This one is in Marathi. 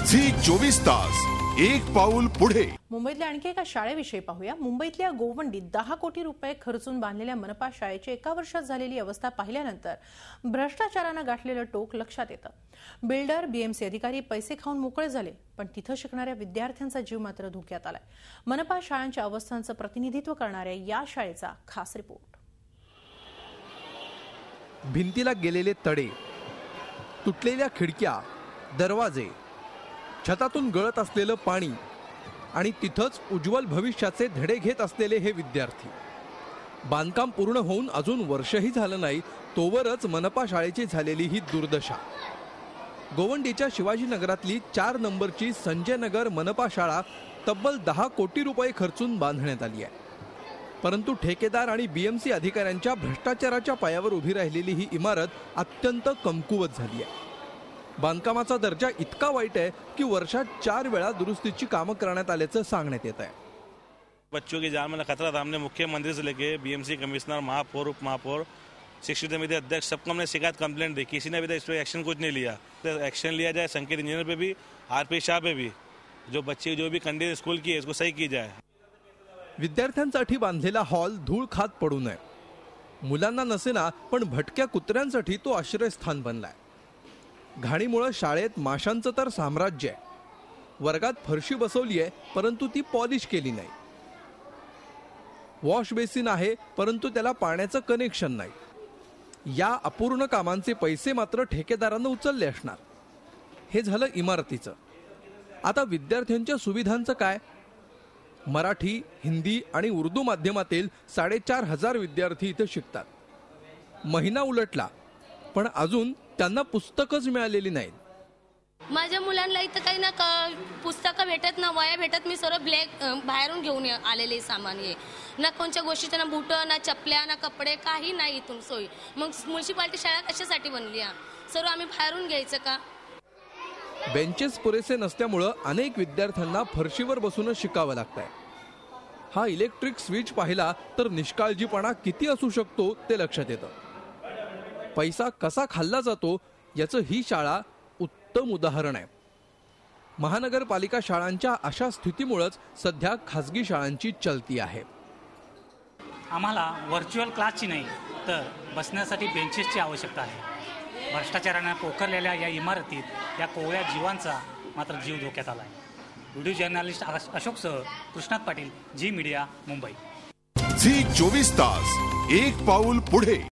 झी 24 तास एक पाऊल पुढे। मुंबईतल्या आणखी एका शाळेविषयी पाहूया। मुंबईतल्या गोवंडीत 10 कोटी रुपये खर्चून बांधलेल्या मनपा शाळेची एका वर्षात झालेली अवस्था पाहिल्यानंतर भ्रष्टाचाराने गाठलेलं टोक लक्षात येतं। बिल्डर बीएमसी अधिकारी पैसे खाऊन मोकळे झाले, पण तिथं शिकणाऱ्या विद्यार्थ्यांचा जीव मात्र धोक्यात आलाय। मनपा शाळांच्या अवस्थांचं प्रतिनिधित्व करणाऱ्या या शाळेचा खास रिपोर्ट। भिंतीला गेलेले तडे, तुटलेल्या खिडक्या, दरवाजे, छतातून गळत असलेलं पाणी आणि तिथंच उज्ज्वल भविष्याचे धडे घेत असलेले हे विद्यार्थी। बांधकाम पूर्ण होऊन अजून वर्षही झालं नाही तोवरच मनपा शाळेची झालेली ही दुर्दशा। गोवंडीच्या शिवाजीनगरातली 4 नंबरची संजय नगर मनपा शाळा तब्बल 10 कोटी रुपये खर्चून बांधण्यात आली आहे, परंतु ठेकेदार आणि बीएमसी अधिकाऱ्यांच्या भ्रष्टाचाराच्या पायावर उभी राहिलेली ही इमारत अत्यंत कमकुवत झाली आहे। बांधकामाचा दर्जा इतका वाईट आहे की वर्षात 4 वेळा दुरुस्तीची कामं करण्यात आल्याचं सांगण्यात येत आहे। बच्चों की जान में खतरा था। हमने मुख्यमंत्री से लेके बीएमसी कमिश्नर, महापौर, उप महापौर, शिक्षक समिति अध्यक्ष सबको हमने शिकायत कंप्लेंट दी, किसी ने अभी तक इस पर एक्शन कुछ नहीं लिया। तो एक्शन लिया जाए संकेत इंजीनियर पे भी, आरपी शाह पे भी, जो बच्चे जो भी कंडीशन स्कूल की है इसको सही की जाए। विद्यार्थ्यांसाठी बांधलेला हॉल धूळ खात पडू नये, मुलांना नसेना पण भटक्या कुत्र्यांसाठी तो आश्रयस्थान बनलाय। घाणीमुळे शाळेत माशांचं तर साम्राज्य आहे। वर्गात फरशी बसवली आहे परंतु ती पॉलिश केली नाही। वॉश बेसिन आहे परंतु त्याला पाण्याचं कनेक्शन नाही। या अपूर्ण कामांचे पैसे मात्र ठेकेदारांना उचलले असणार। हे झालं इमारतीचं। आता विद्यार्थ्यांच्या सुविधांचं काय? मराठी, हिंदी आणि उर्दू माध्यमातील 4,500 विद्यार्थी इथे शिकतात। महिना उलटला पण अजून त्यांना पुस्तकच मिळालेली नाहीत। माझ्या मुलांना इथं काही ना पुस्तकं भेटत ना वया भेटत। मी सर्व ब्लॅक बाहेरून घेऊन आलेले सामान आहे ना, कोणत्या गोष्टीचं ना बूट ना चपल्या ना कपडे काही नाही इथून सोय। मग म्युन्सिपालिटी शाळा कशासाठी बनली? सर्व आम्ही बाहेरून घ्यायचं का? बेंचेस पुरेसे नसल्यामुळे अनेक विद्यार्थ्यांना फरशीवर बसूनच शिकावं लागतंय। हा इलेक्ट्रिक स्विच पाहिला तर निष्काळजीपणा किती असू शकतो ते लक्षात येतं। पैसा कसा खाल्ला जातो याचं ही शाळा उत्तम उदाहरण आहे। महानगरपालिका शाळांच्या अशा स्थितीमुळेच सध्या खासगी शाळांची चलती आहे। आम्हाला व्हर्च्युअल क्लासची नाही तर बसण्यासाठी बेंचेसची आवश्यकता आहे। भ्रष्टाचाराने पोखरलेल्या या इमारतीत या कोवळ्या जीवांचा मात्र जीव धोक्यात आला आहे। व्हिडिओ जर्नलिस्ट अशोकसह कृष्णात पाटील, झी मीडिया, मुंबई। झी 24 तास एक पाऊल पुढे।